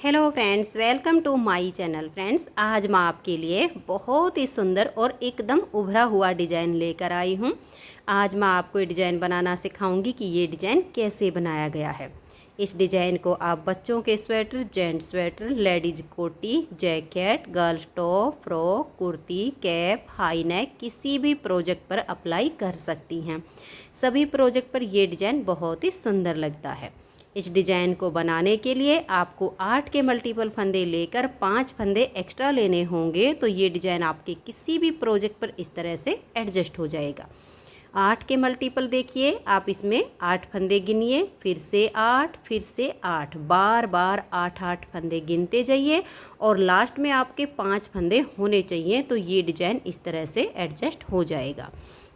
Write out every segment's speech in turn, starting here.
Hello friends, welcome to my channel. Friends, आज मैं आपके लिए बहुत ही सुंदर और एकदम उभरा हुआ डिज़ाइन लेकर आई हूँ। आज मैं आपको ये डिज़ाइन बनाना सिखाऊंगी कि ये डिज़ाइन कैसे बनाया गया है। इस डिज़ाइन को आप बच्चों के स्वेटर, जेंट्स स्वेटर, लेडीज कोटी, jacket, girls top, frock, kurti, cap, high neck किसी भी प्रोजेक्ट पर अप्लाई कर सकती हैं। सभी प्रोजेक्ट पर ये डिज़ाइन बहुत ही सुंदर लगता है। इस डिज़ाइन को बनाने के लिए आपको 8 के मल्टीपल फंदे लेकर 5 फंदे एक्स्ट्रा लेने होंगे, तो ये डिज़ाइन आपके किसी भी प्रोजेक्ट पर इस तरह से एडजस्ट हो जाएगा। 8 के मल्टीपल देखिए, आप इसमें 8 फंदे गिनिए, फिर से 8, फिर से 8, बार बार 8-8 फंदे गिनते जाइए और लास्ट में आपके 5 फंदे होने चाहिए, तो ये डिज़ाइन इस तरह से एडजस्ट हो जाएगा।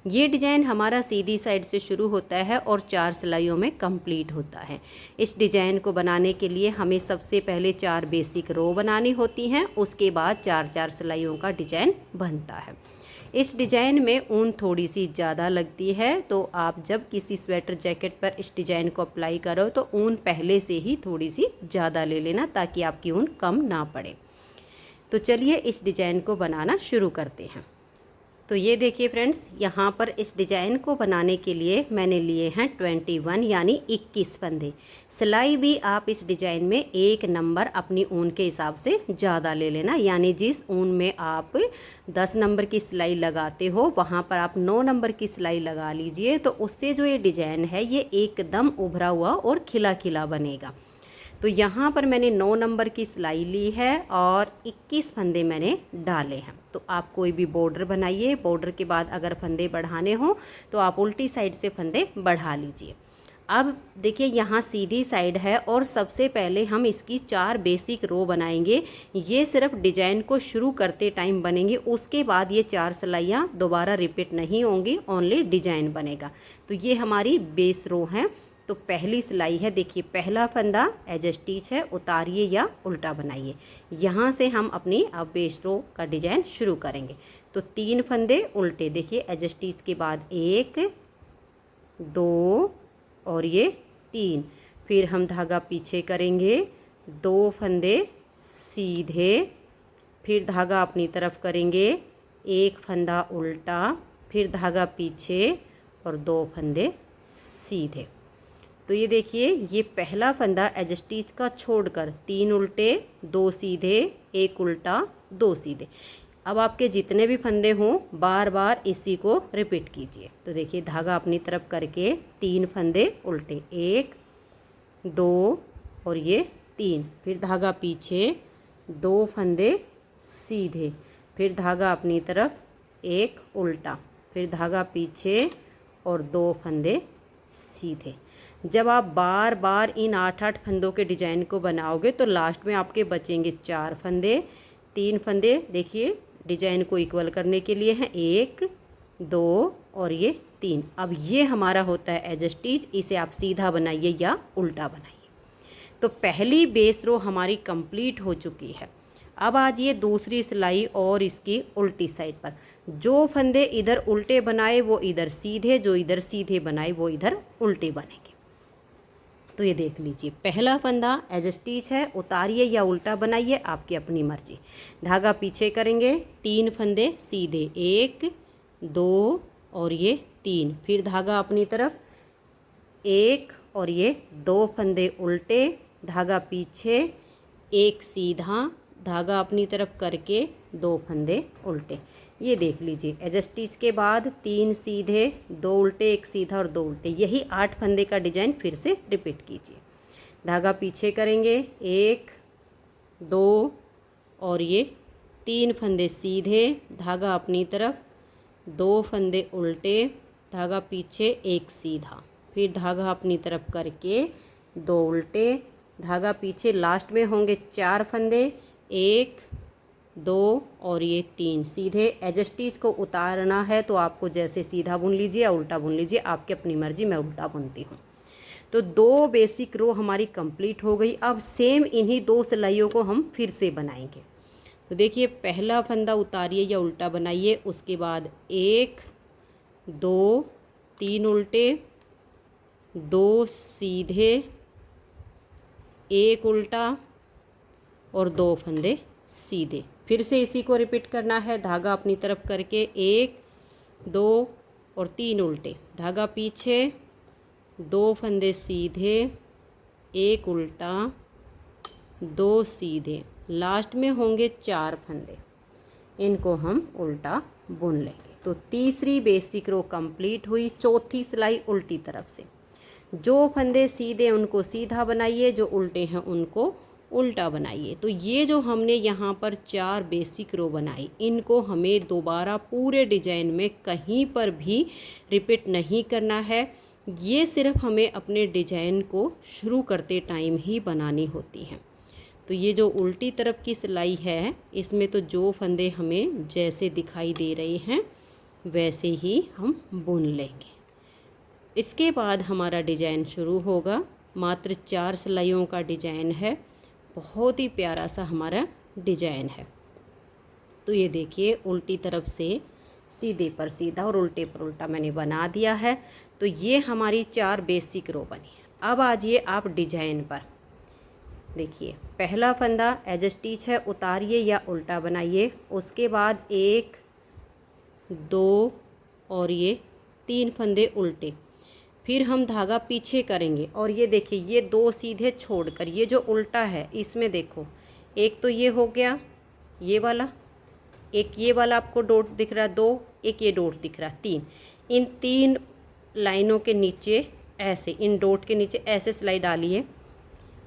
ये डिज़ाइन हमारा सीधी साइड से शुरू होता है और 4 सिलाइयों में कंप्लीट होता है। इस डिज़ाइन को बनाने के लिए हमें सबसे पहले 4 बेसिक रो बनानी होती हैं, उसके बाद 4-4 सिलाइयों का डिज़ाइन बनता है। इस डिज़ाइन में ऊन थोड़ी सी ज़्यादा लगती है, तो आप जब किसी स्वेटर जैकेट पर इस डिज़ाइन को अप्लाई करो तो ऊन पहले से ही थोड़ी सी ज़्यादा ले लेना, ताकि आपकी ऊन कम ना पड़े। तो चलिए इस डिज़ाइन को बनाना शुरू करते हैं। तो ये देखिए फ्रेंड्स, यहाँ पर इस डिज़ाइन को बनाने के लिए मैंने लिए हैं 21 यानी 21 फंदे। सिलाई भी आप इस डिज़ाइन में 1 नंबर अपनी ऊन के हिसाब से ज़्यादा ले लेना, यानी जिस ऊन में आप 10 नंबर की सिलाई लगाते हो वहाँ पर आप 9 नंबर की सिलाई लगा लीजिए, तो उससे जो ये डिज़ाइन है ये एकदम उभरा हुआ और खिला खिला बनेगा। तो यहाँ पर मैंने 9 नंबर की सिलाई ली है और 21 फंदे मैंने डाले हैं। तो आप कोई भी बॉर्डर बनाइए, बॉर्डर के बाद अगर फंदे बढ़ाने हो तो आप उल्टी साइड से फंदे बढ़ा लीजिए। अब देखिए, यहाँ सीधी साइड है और सबसे पहले हम इसकी 4 बेसिक रो बनाएंगे। ये सिर्फ डिज़ाइन को शुरू करते टाइम बनेंगे, उसके बाद ये 4 सिलाइयाँ दोबारा रिपीट नहीं होंगी, ओनली डिज़ाइन बनेगा। तो ये हमारी बेस रो हैं। तो पहली सिलाई है, देखिए पहला फंदा एज स्टिच है, उतारिए या उल्टा बनाइए। यहाँ से हम अपनी अब बेस रो का डिज़ाइन शुरू करेंगे। तो 3 फंदे उल्टे, देखिए एज स्टिच के बाद 1, 2 और ये 3। फिर हम धागा पीछे करेंगे, 2 फंदे सीधे, फिर धागा अपनी तरफ करेंगे, 1 फंदा उल्टा, फिर धागा पीछे और 2 फंदे सीधे। तो ये देखिए, ये पहला फंदा एज स्टिच का छोड़कर 3 उल्टे, 2 सीधे, 1 उल्टा, 2 सीधे। अब आपके जितने भी फंदे हों बार बार इसी को रिपीट कीजिए। तो देखिए, धागा अपनी तरफ करके 3 फंदे उल्टे, 1, 2 और ये 3, फिर धागा पीछे, 2 फंदे सीधे, फिर धागा अपनी तरफ, 1 उल्टा, फिर धागा पीछे और 2 फंदे सीधे। जब आप बार बार इन 8-8 फंदों के डिज़ाइन को बनाओगे तो लास्ट में आपके बचेंगे 4 फंदे। 3 फंदे देखिए डिज़ाइन को इक्वल करने के लिए हैं, 1, 2 और ये 3। अब ये हमारा होता है एज स्टिच, इसे आप सीधा बनाइए या उल्टा बनाइए। तो पहली बेस रो हमारी कंप्लीट हो चुकी है। अब आज ये दूसरी सिलाई और इसकी उल्टी साइड पर, जो फंदे इधर उल्टे बनाए वो इधर सीधे, जो इधर सीधे बनाए वो इधर उल्टे बनेंगे। तो ये देख लीजिए, पहला फंदा एज स्टिच है, उतारिए या उल्टा बनाइए, आपकी अपनी मर्जी। धागा पीछे करेंगे, 3 फंदे सीधे, 1, 2 और ये 3, फिर धागा अपनी तरफ, 1 और ये 2 फंदे उल्टे, धागा पीछे, 1 सीधा, धागा अपनी तरफ करके 2 फंदे उल्टे। ये देख लीजिए, एज स्टिच के बाद 3 सीधे, 2 उल्टे, 1 सीधा और 2 उल्टे, यही 8 फंदे का डिज़ाइन फिर से रिपीट कीजिए। धागा पीछे करेंगे, 1, 2 और ये 3 फंदे सीधे, धागा अपनी तरफ, 2 फंदे उल्टे, धागा पीछे, 1 सीधा, फिर धागा अपनी तरफ करके 2 उल्टे, धागा पीछे, लास्ट में होंगे 4 फंदे, 1, 2 और ये 3 सीधे। एज स्टिच को उतारना है तो आपको जैसे सीधा बुन लीजिए या उल्टा बुन लीजिए, आपकी अपनी मर्जी, मैं उल्टा बुनती हूँ। तो 2 बेसिक रो हमारी कंप्लीट हो गई। अब सेम इन्हीं 2 सिलाइयों को हम फिर से बनाएंगे। तो देखिए, पहला फंदा उतारिए या उल्टा बनाइए, उसके बाद 1, 2, 3 उल्टे, 2 सीधे, 1 उल्टा, और 2 फंदे सीधे। फिर से इसी को रिपीट करना है, धागा अपनी तरफ करके 1 2 और 3 उल्टे, धागा पीछे, 2 फंदे सीधे, 1 उल्टा, 2 सीधे, लास्ट में होंगे 4 फंदे, इनको हम उल्टा बुन लेंगे। तो तीसरी बेसिक रो कंप्लीट हुई। चौथी सिलाई उल्टी तरफ से, जो फंदे सीधे उनको सीधा बनाइए, जो उल्टे हैं उनको उल्टा बनाइए। तो ये जो हमने यहाँ पर 4 बेसिक रो बनाई, इनको हमें दोबारा पूरे डिजाइन में कहीं पर भी रिपीट नहीं करना है। ये सिर्फ हमें अपने डिजाइन को शुरू करते टाइम ही बनानी होती हैं। तो ये जो उल्टी तरफ की सिलाई है, इसमें तो जो फंदे हमें जैसे दिखाई दे रहे हैं वैसे ही हम बुन लेंगे। इसके बाद हमारा डिजाइन शुरू होगा। मात्र 4 सिलाइयों का डिजाइन है, बहुत ही प्यारा सा हमारा डिजाइन है। तो ये देखिए, उल्टी तरफ से सीधे पर सीधा और उल्टे पर उल्टा मैंने बना दिया है। तो ये हमारी 4 बेसिक रो बनी। अब आ जाइए आप डिजाइन पर। देखिए, पहला फंदा एज स्टिच है, उतारिए या उल्टा बनाइए। उसके बाद 1 2 और ये 3 फंदे उल्टे, फिर हम धागा पीछे करेंगे। और ये देखिए, ये 2 सीधे छोड़कर ये जो उल्टा है, इसमें देखो, एक तो ये हो गया ये वाला, एक ये वाला आपको डॉट दिख रहा है 2, एक ये डॉट दिख रहा है 3। इन 3 लाइनों के नीचे ऐसे, इन डॉट के नीचे ऐसे सिलाई डालिए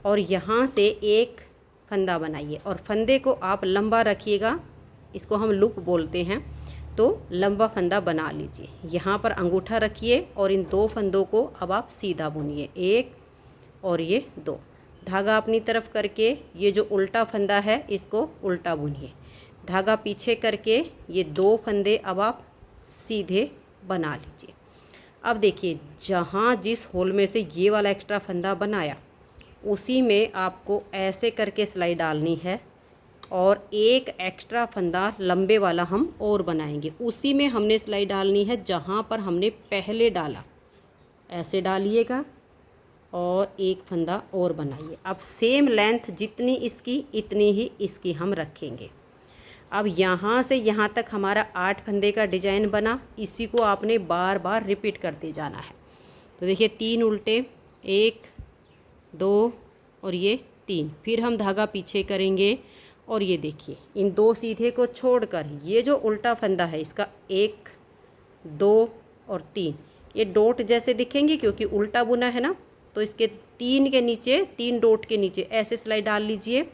और यहाँ से एक फंदा बनाइए और फंदे को आप लंबा रखिएगा, इसको हम लूप बोलते हैं। तो लंबा फंदा बना लीजिए, यहाँ पर अंगूठा रखिए और इन 2 फंदों को अब आप सीधा बुनिए, 1 और ये 2। धागा अपनी तरफ करके ये जो उल्टा फंदा है इसको उल्टा बुनिए, धागा पीछे करके ये 2 फंदे अब आप सीधे बना लीजिए। अब देखिए, जहाँ जिस होल में से ये वाला एक्स्ट्रा फंदा बनाया, उसी में आपको ऐसे करके सिलाई डालनी है और एक एक्स्ट्रा फंदा लंबे वाला हम और बनाएंगे। उसी में हमने सिलाई डालनी है जहाँ पर हमने पहले डाला, ऐसे डालिएगा और एक फंदा और बनाइए। अब सेम लेंथ जितनी इसकी इतनी ही इसकी हम रखेंगे। अब यहाँ से यहाँ तक हमारा 8 फंदे का डिजाइन बना। इसी को आपने बार बार रिपीट करते जाना है। तो देखिए, 3 उल्टे, 1 2 और ये 3, फिर हम धागा पीछे करेंगे और ये देखिए, इन 2 सीधे को छोड़कर ये जो उल्टा फंदा है इसका 1 2 और 3, ये डॉट जैसे दिखेंगे क्योंकि उल्टा बुना है ना। तो इसके 3 के नीचे, 3 डॉट के नीचे ऐसे सिलाई डाल लीजिए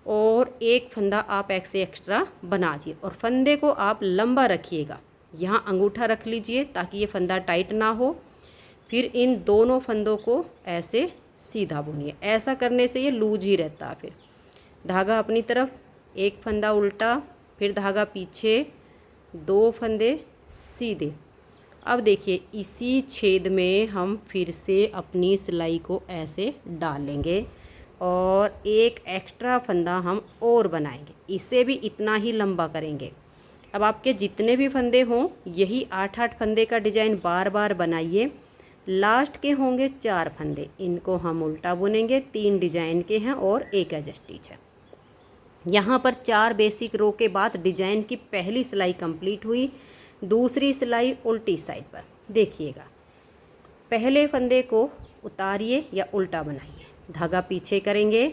और एक फंदा आप ऐसे एक्स्ट्रा बना दीजिए और फंदे को आप लंबा रखिएगा। यहाँ अंगूठा रख लीजिए ताकि ये फंदा टाइट ना हो। फिर इन दोनों फंदों को ऐसे सीधा बुनिए, ऐसा करने से ये लूज ही रहता है। फिर धागा अपनी तरफ, एक फंदा उल्टा, फिर धागा पीछे, 2 फंदे सीधे। अब देखिए, इसी छेद में हम फिर से अपनी सिलाई को ऐसे डालेंगे और एक एक्स्ट्रा फंदा हम और बनाएंगे, इसे भी इतना ही लंबा करेंगे। अब आपके जितने भी फंदे हों, यही 8-8 फंदे का डिजाइन बार बार बनाइए। लास्ट के होंगे 4 फंदे, इनको हम उल्टा बुनेंगे। 3 डिजाइन के हैं और एक एज स्टिच है। यहाँ पर 4 बेसिक रो के बाद डिजाइन की पहली सिलाई कंप्लीट हुई। दूसरी सिलाई उल्टी साइड पर देखिएगा, पहले फंदे को उतारिए या उल्टा बनाइए, धागा पीछे करेंगे,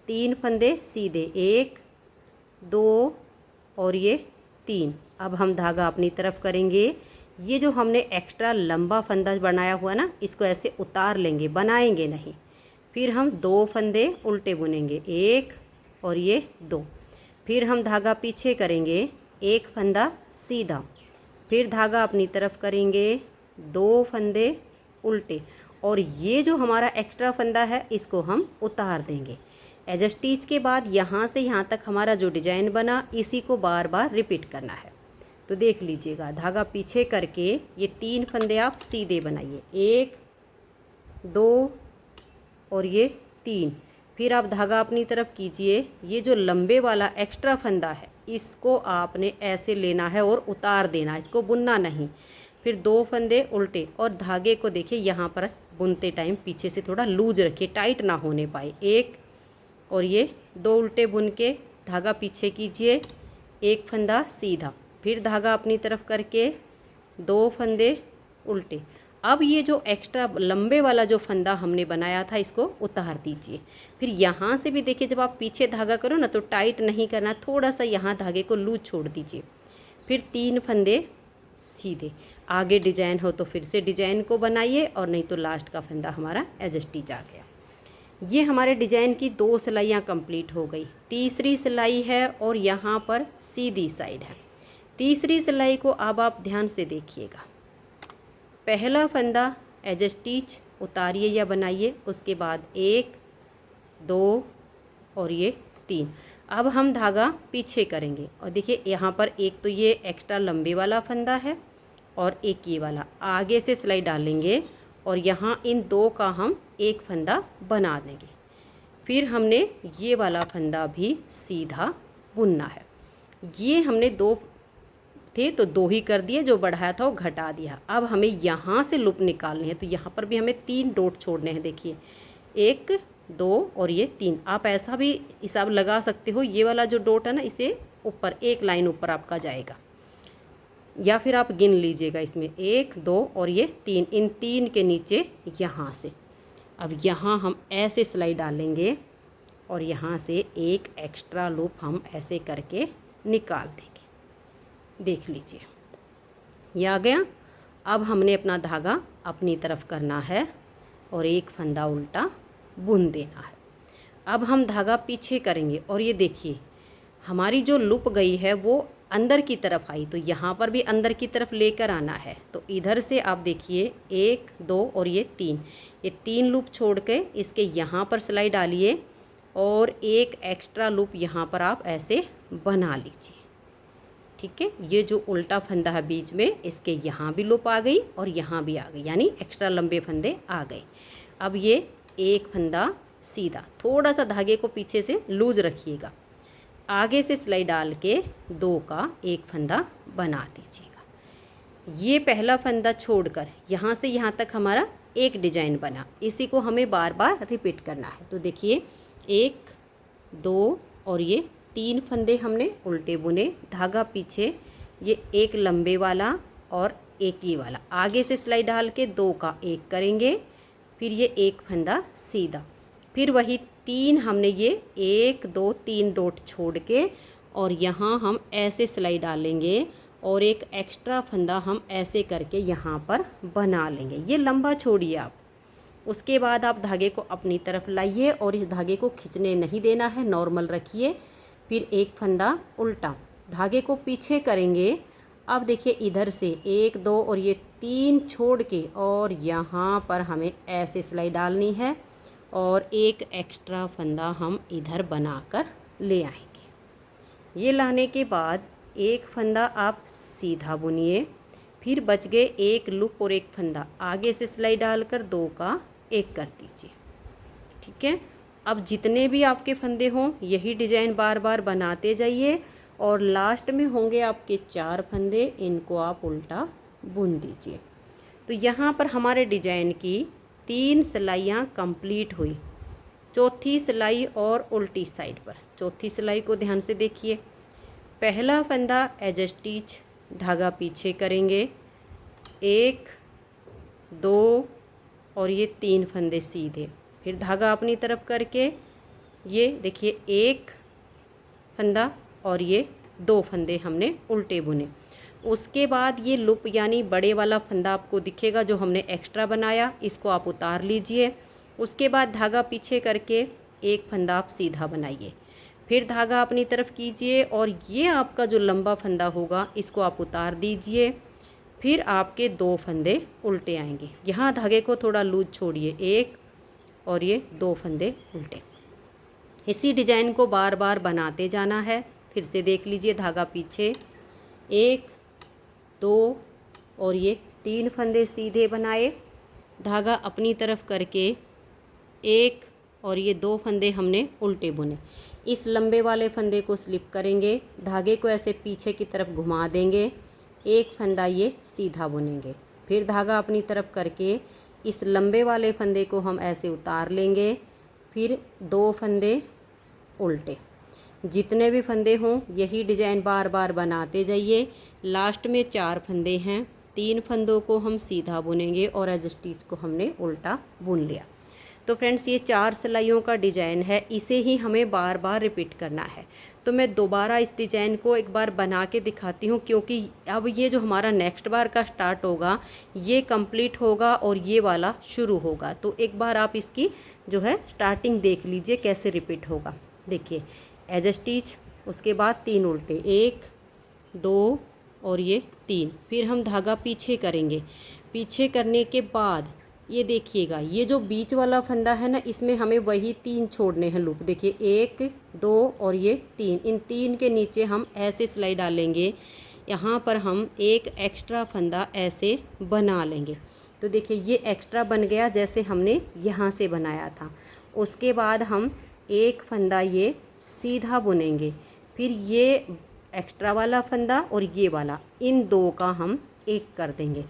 3 फंदे सीधे, 1 2 और ये 3। अब हम धागा अपनी तरफ करेंगे। ये जो हमने एक्स्ट्रा लंबा फंदा बनाया हुआ ना, इसको ऐसे उतार लेंगे, बनाएंगे नहीं। फिर हम 2 फंदे उल्टे बुनेंगे, 1 और ये 2। फिर हम धागा पीछे करेंगे, एक फंदा सीधा, फिर धागा अपनी तरफ करेंगे, 2 फंदे उल्टे और ये जो हमारा एक्स्ट्रा फंदा है इसको हम उतार देंगे। एज स्टिच के बाद यहाँ से यहाँ तक हमारा जो डिजाइन बना, इसी को बार बार रिपीट करना है। तो देख लीजिएगा, धागा पीछे करके ये 3 फंदे आप सीधे बनाइए, 1 2 और ये 3। फिर आप धागा अपनी तरफ कीजिए, ये जो लंबे वाला एक्स्ट्रा फंदा है इसको आपने ऐसे लेना है और उतार देना, इसको बुनना नहीं। फिर 2 फंदे उल्टे और धागे को देखिए यहाँ पर बुनते टाइम पीछे से थोड़ा लूज रखिए, टाइट ना होने पाए। 1 और ये 2 उल्टे बुन के धागा पीछे कीजिए, एक फंदा सीधा, फिर धागा अपनी तरफ करके 2 फंदे उल्टे। अब ये जो एक्स्ट्रा लंबे वाला जो फंदा हमने बनाया था इसको उतार दीजिए। फिर यहाँ से भी देखिए, जब आप पीछे धागा करो ना तो टाइट नहीं करना, थोड़ा सा यहाँ धागे को लूज छोड़ दीजिए। फिर 3 फंदे सीधे। आगे डिजाइन हो तो फिर से डिजाइन को बनाइए, और नहीं तो लास्ट का फंदा हमारा एज स्टिच आ गया। ये हमारे डिजाइन की 2 सिलाइयाँ कंप्लीट हो गई। तीसरी सिलाई है और यहाँ पर सीधी साइड है। तीसरी सिलाई को अब आप ध्यान से देखिएगा। पहला फंदा एज स्टिच उतारिए या बनाइए, उसके बाद 1 2 और ये 3। अब हम धागा पीछे करेंगे, और देखिए यहाँ पर एक तो ये एक्स्ट्रा लंबे वाला फंदा है और एक ये वाला। आगे से सिलाई डालेंगे और यहाँ इन 2 का हम एक फंदा बना देंगे। फिर हमने ये वाला फंदा भी सीधा बुनना है। ये हमने 2 थे तो 2 ही कर दिए, जो बढ़ाया था वो घटा दिया। अब हमें यहाँ से लूप निकालनी है, तो यहाँ पर भी हमें 3 डॉट छोड़ने हैं। देखिए 1 2 और ये 3। आप ऐसा भी हिसाब लगा सकते हो, ये वाला जो डॉट है ना इसे ऊपर एक लाइन ऊपर आपका जाएगा, या फिर आप गिन लीजिएगा इसमें 1 2 और ये 3। इन 3 के नीचे यहाँ से अब यहाँ हम ऐसे सिलाई डालेंगे और यहाँ से एक एक्स्ट्रा लूप हम ऐसे करके निकाल देंगे। देख लीजिए ये आ गया। अब हमने अपना धागा अपनी तरफ करना है और एक फंदा उल्टा बुन देना है। अब हम धागा पीछे करेंगे, और ये देखिए हमारी जो लूप गई है वो अंदर की तरफ आई, तो यहाँ पर भी अंदर की तरफ लेकर आना है। तो इधर से आप देखिए 1 2 और ये 3, ये 3 लूप छोड़ के इसके यहाँ पर सिलाई डालिए और एक एक्स्ट्रा लूप यहाँ पर आप ऐसे बना लीजिए। ठीक है, ये जो उल्टा फंदा है बीच में, इसके यहाँ भी लूप आ गई और यहाँ भी आ गई, यानी एक्स्ट्रा लंबे फंदे आ गए। अब ये एक फंदा सीधा, थोड़ा सा धागे को पीछे से लूज रखिएगा, आगे से सिलाई डाल के 2 का एक फंदा बना दीजिएगा। ये पहला फंदा छोड़कर यहाँ से यहाँ तक हमारा एक डिजाइन बना, इसी को हमें बार बार रिपीट करना है। तो देखिए 1 2 और ये 3 फंदे हमने उल्टे बुने, धागा पीछे, ये एक लंबे वाला और एक ये वाला, आगे से सिलाई डाल के 2 का एक करेंगे, फिर ये एक फंदा सीधा, फिर वही 3 हमने ये 1 2 3 डॉट छोड़ के और यहाँ हम ऐसे सिलाई डालेंगे और एक एक्स्ट्रा फंदा हम ऐसे करके यहाँ पर बना लेंगे। ये लंबा छोड़िए आप। उसके बाद आप धागे को अपनी तरफ लाइए और इस धागे को खींचने नहीं देना है, नॉर्मल रखिए। फिर एक फंदा उल्टा, धागे को पीछे करेंगे। अब देखिए इधर से 1 2 और ये 3 छोड़ के और यहाँ पर हमें ऐसे सिलाई डालनी है और एक एक्स्ट्रा फंदा हम इधर बनाकर ले आएंगे। ये लाने के बाद एक फंदा आप सीधा बुनिए, फिर बच गए एक लूप और एक फंदा, आगे से सिलाई डालकर 2 का एक कर दीजिए। ठीक है, अब जितने भी आपके फंदे हों यही डिज़ाइन बार बार बनाते जाइए और लास्ट में होंगे आपके 4 फंदे, इनको आप उल्टा बुन दीजिए। तो यहाँ पर हमारे डिजाइन की 3 सिलाइयाँ कंप्लीट हुई। चौथी सिलाई और उल्टी साइड पर, चौथी सिलाई को ध्यान से देखिए। पहला फंदा एज स्टिच, धागा पीछे करेंगे, 1 2 और ये 3 फंदे सीधे, फिर धागा अपनी तरफ करके ये देखिए एक फंदा और ये 2 फंदे हमने उल्टे बुने। उसके बाद ये लूप यानी बड़े वाला फंदा आपको दिखेगा जो हमने एक्स्ट्रा बनाया, इसको आप उतार लीजिए। उसके बाद धागा पीछे करके एक फंदा आप सीधा बनाइए, फिर धागा अपनी तरफ कीजिए और ये आपका जो लंबा फंदा होगा इसको आप उतार दीजिए। फिर आपके 2 फंदे उल्टे आएंगे, यहाँ धागे को थोड़ा लूज छोड़िए, 1 और ये 2 फंदे उल्टे। इसी डिजाइन को बार बार बनाते जाना है। फिर से देख लीजिए, धागा पीछे, 1 2 और ये 3 फंदे सीधे बनाए, धागा अपनी तरफ करके 1 और ये 2 फंदे हमने उल्टे बुने। इस लंबे वाले फंदे को स्लिप करेंगे, धागे को ऐसे पीछे की तरफ घुमा देंगे, एक फंदा ये सीधा बुनेंगे, फिर धागा अपनी तरफ करके इस लंबे वाले फंदे को हम ऐसे उतार लेंगे, फिर 2 फंदे उल्टे। जितने भी फंदे हों यही डिजाइन बार बार बनाते जाइए। लास्ट में 4 फंदे हैं, 3 फंदों को हम सीधा बुनेंगे और एज स्टिच को हमने उल्टा बुन लिया। तो फ्रेंड्स ये 4 सिलाइयों का डिजाइन है, इसे ही हमें बार बार रिपीट करना है। तो मैं दोबारा इस डिजाइन को एक बार बना के दिखाती हूँ, क्योंकि अब ये जो हमारा नेक्स्ट बार का स्टार्ट होगा ये कंप्लीट होगा और ये वाला शुरू होगा। तो एक बार आप इसकी जो है स्टार्टिंग देख लीजिए कैसे रिपीट होगा। देखिए एज स्टिच, उसके बाद 3 उल्टे, 1 2 और ये 3। फिर हम धागा पीछे करेंगे। पीछे करने के बाद ये देखिएगा, ये जो बीच वाला फंदा है ना, इसमें हमें वही 3 छोड़ने हैं लूप। देखिए 1 2 और ये 3, इन 3 के नीचे हम ऐसे सिलाई डालेंगे। यहाँ पर हम एक एक्स्ट्रा फंदा ऐसे बना लेंगे। तो देखिए ये एक्स्ट्रा बन गया जैसे हमने यहाँ से बनाया था। उसके बाद हम एक फंदा ये सीधा बुनेंगे, फिर ये एक्स्ट्रा वाला फंदा और ये वाला, इन 2 का हम एक कर देंगे।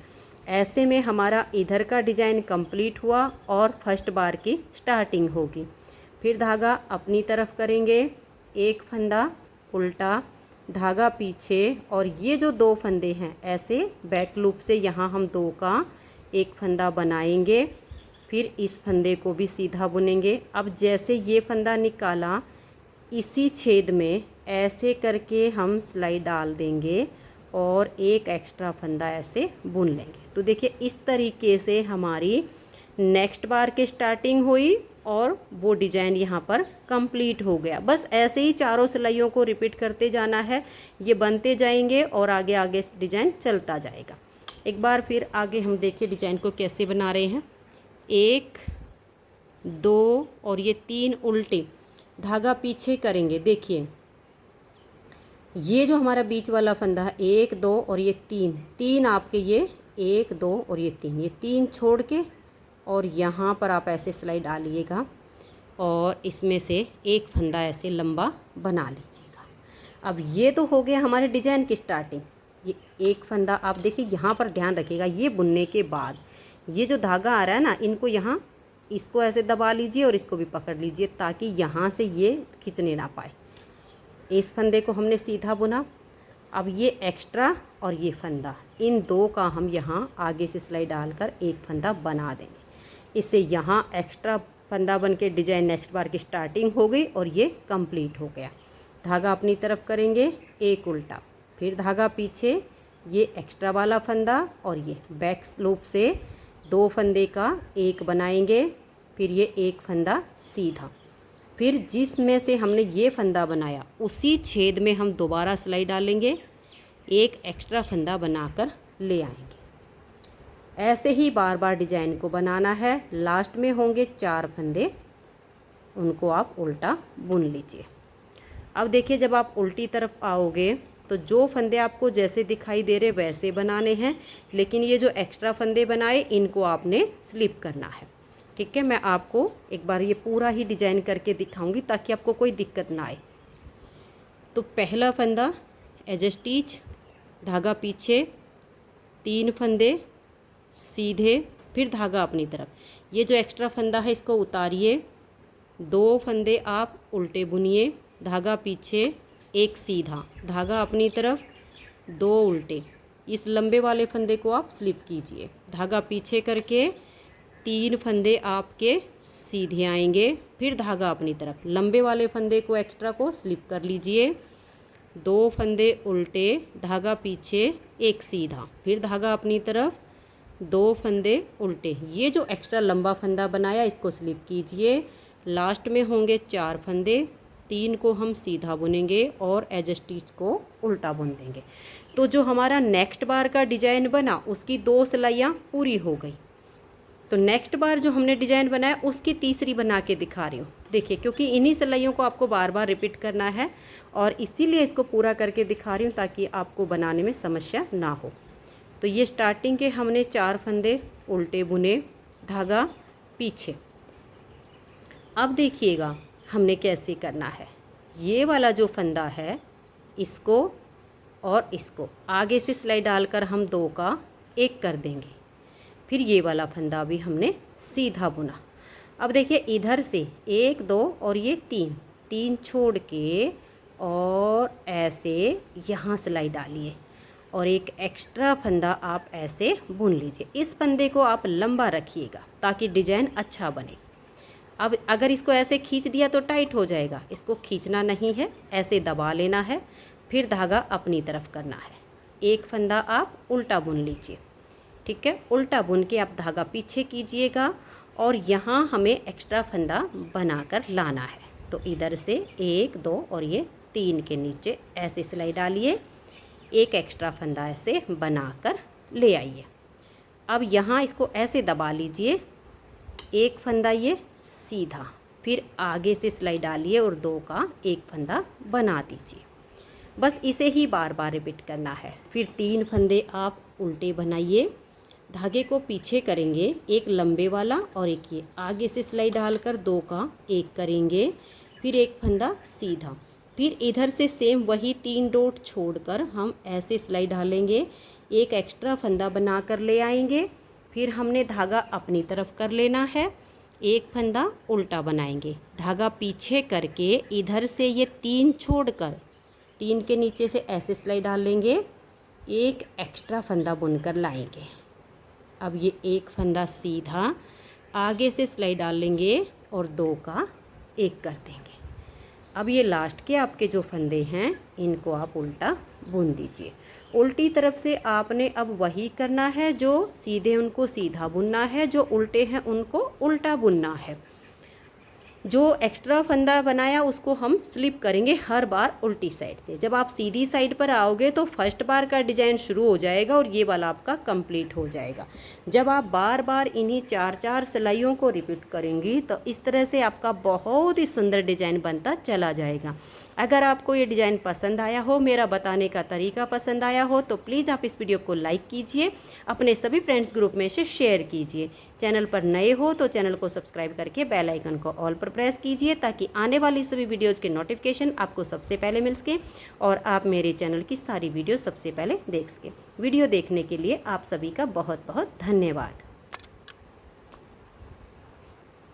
ऐसे में हमारा इधर का डिजाइन कंप्लीट हुआ और फर्स्ट बार की स्टार्टिंग होगी। फिर धागा अपनी तरफ करेंगे, एक फंदा उल्टा, धागा पीछे, और ये जो 2 फंदे हैं ऐसे बैक लूप से यहाँ हम 2 का एक फंदा बनाएंगे। फिर इस फंदे को भी सीधा बुनेंगे। अब जैसे ये फंदा निकाला, इसी छेद में ऐसे करके हम सिलाई डाल देंगे और एक एक्स्ट्रा फंदा ऐसे बुन लेंगे। तो देखिए इस तरीके से हमारी नेक्स्ट बार की स्टार्टिंग हुई और वो डिजाइन यहाँ पर कंप्लीट हो गया। बस ऐसे ही चारों सिलाइयों को रिपीट करते जाना है, ये बनते जाएंगे और आगे आगे डिजाइन चलता जाएगा। एक बार फिर आगे हम देखिए डिजाइन को कैसे बना रहे हैं। 1 2 और ये 3 उल्टे, धागा पीछे करेंगे। देखिए ये जो हमारा बीच वाला फंदा है 1 2 और ये 3 आपके ये 1 2 और ये 3 छोड़ के और यहाँ पर आप ऐसे सिलाई डालिएगा और इसमें से एक फंदा ऐसे लंबा बना लीजिएगा। अब ये तो हो गया हमारे डिजाइन की स्टार्टिंग। ये एक फंदा आप देखिए यहाँ पर ध्यान रखिएगा, ये बुनने के बाद ये जो धागा आ रहा है ना, इनको यहाँ इसको ऐसे दबा लीजिए और इसको भी पकड़ लीजिए ताकि यहाँ से ये खींचने ना पाए। इस फंदे को हमने सीधा बुना। अब ये एक्स्ट्रा और ये फंदा, इन 2 का हम यहाँ आगे से सिलाई डालकर एक फंदा बना देंगे। इससे यहाँ एक्स्ट्रा फंदा बन के डिजाइन नेक्स्ट बार की स्टार्टिंग हो गई और ये कंप्लीट हो गया। धागा अपनी तरफ करेंगे, एक उल्टा, फिर धागा पीछे, ये एक्स्ट्रा वाला फंदा और ये बैक लूप से 2 फंदे का एक बनाएंगे। फिर ये एक फंदा सीधा, फिर जिसमें से हमने ये फंदा बनाया उसी छेद में हम दोबारा सिलाई डालेंगे, एक एक्स्ट्रा फंदा बनाकर ले आएंगे। ऐसे ही बार बार डिजाइन को बनाना है। लास्ट में होंगे 4 फंदे, उनको आप उल्टा बुन लीजिए। अब देखिए जब आप उल्टी तरफ आओगे तो जो फंदे आपको जैसे दिखाई दे रहे वैसे बनाने हैं, लेकिन ये जो एक्स्ट्रा फंदे बनाए इनको आपने स्लिप करना है। ठीक है, मैं आपको एक बार ये पूरा ही डिजाइन करके दिखाऊंगी ताकि आपको कोई दिक्कत ना आए। तो पहला फंदा एज स्टिच, धागा पीछे, 3 फंदे सीधे, फिर धागा अपनी तरफ। ये जो एक्स्ट्रा फंदा है इसको उतारिए, 2 फंदे आप उल्टे बुनिए, धागा पीछे, एक सीधा, धागा अपनी तरफ, 2 उल्टे। इस लंबे वाले फंदे को आप स्लिप कीजिए, धागा पीछे करके 3 फंदे आपके सीधे आएंगे, फिर धागा अपनी तरफ, लंबे वाले फंदे को एक्स्ट्रा को स्लिप कर लीजिए, 2 फंदे उल्टे, धागा पीछे, एक सीधा, फिर धागा अपनी तरफ, 2 फंदे उल्टे। ये जो एक्स्ट्रा लंबा फंदा बनाया इसको स्लिप कीजिए। लास्ट में होंगे 4 फंदे, 3 को हम सीधा बुनेंगे और एज स्टिच को उल्टा बुन देंगे। तो जो हमारा नेक्स्ट बार का डिजाइन बना उसकी 2 सिलाइयाँ पूरी हो गई। तो नेक्स्ट बार जो हमने डिजाइन बनाया उसकी तीसरी बना के दिखा रही हूँ। देखिए क्योंकि इन्हीं सिलाइयों को आपको बार बार रिपीट करना है और इसीलिए इसको पूरा करके दिखा रही हूँ ताकि आपको बनाने में समस्या ना हो। तो ये स्टार्टिंग के हमने 4 फंदे उल्टे बुने, धागा पीछे। अब देखिएगा हमने कैसे करना है। ये वाला जो फंदा है इसको और इसको आगे से सिलाई डालकर हम 2 का एक कर देंगे, फिर ये वाला फंदा भी हमने सीधा बुना। अब देखिए इधर से 1 2 और ये 3, 3 छोड़ के और ऐसे यहाँ सिलाई डालिए और एक एक्स्ट्रा फंदा आप ऐसे बुन लीजिए। इस फंदे को आप लंबा रखिएगा ताकि डिजाइन अच्छा बने। अब अगर इसको ऐसे खींच दिया तो टाइट हो जाएगा, इसको खींचना नहीं है, ऐसे दबा लेना है, फिर धागा अपनी तरफ करना है। एक फंदा आप उल्टा बुन लीजिए, ठीक है। उल्टा बुन के आप धागा पीछे कीजिएगा और यहाँ हमें एक्स्ट्रा फंदा बनाकर लाना है। तो इधर से 1 2 और ये 3 के नीचे ऐसे सिलाई डालिए, एक एक्स्ट्रा फंदा ऐसे बनाकर ले आइए। अब यहाँ इसको ऐसे दबा लीजिए, एक फंदा ये सीधा, फिर आगे से सिलाई डालिए और 2 का एक फंदा बना दीजिए। बस इसे ही बार बार रिपीट करना है। फिर 3 फंदे आप उल्टे बनाइए, धागे को पीछे करेंगे, एक लंबे वाला और एक ये आगे से सिलाई डालकर 2 का एक करेंगे, फिर एक फंदा सीधा, फिर इधर से सेम वही 3 डॉट छोड़कर हम ऐसे सिलाई डालेंगे, एक एक्स्ट्रा फंदा बनाकर ले आएंगे, फिर हमने धागा अपनी तरफ कर लेना है, एक फंदा उल्टा बनाएंगे, धागा पीछे करके इधर से ये 3 छोड़कर 3 के नीचे से ऐसे सिलाई डालेंगे, एक एक्स्ट्रा फंदा बुनकर लाएंगे। अब ये एक फंदा सीधा, आगे से सिलाई डालेंगे और 2 का एक कर देंगे। अब ये लास्ट के आपके जो फंदे हैं इनको आप उल्टा बुन दीजिए। उल्टी तरफ से आपने अब वही करना है, जो सीधे उनको सीधा बुनना है, जो उल्टे हैं उनको उल्टा बुनना है। जो एक्स्ट्रा फंदा बनाया उसको हम स्लिप करेंगे हर बार उल्टी साइड से। जब आप सीधी साइड पर आओगे तो फर्स्ट बार का डिजाइन शुरू हो जाएगा और ये वाला आपका कंप्लीट हो जाएगा। जब आप बार बार इन्हीं 4-4 सिलाइयों को रिपीट करेंगी तो इस तरह से आपका बहुत ही सुंदर डिजाइन बनता चला जाएगा। अगर आपको ये डिज़ाइन पसंद आया हो, मेरा बताने का तरीका पसंद आया हो, तो प्लीज़ आप इस वीडियो को लाइक कीजिए, अपने सभी फ्रेंड्स ग्रुप में से शेयर कीजिए। चैनल पर नए हो तो चैनल को सब्सक्राइब करके बेल आइकन को ऑल पर प्रेस कीजिए ताकि आने वाली सभी वीडियोज़ के नोटिफिकेशन आपको सबसे पहले मिल सके और आप मेरे चैनल की सारी वीडियो सबसे पहले देख सकें। वीडियो देखने के लिए आप सभी का बहुत बहुत धन्यवाद।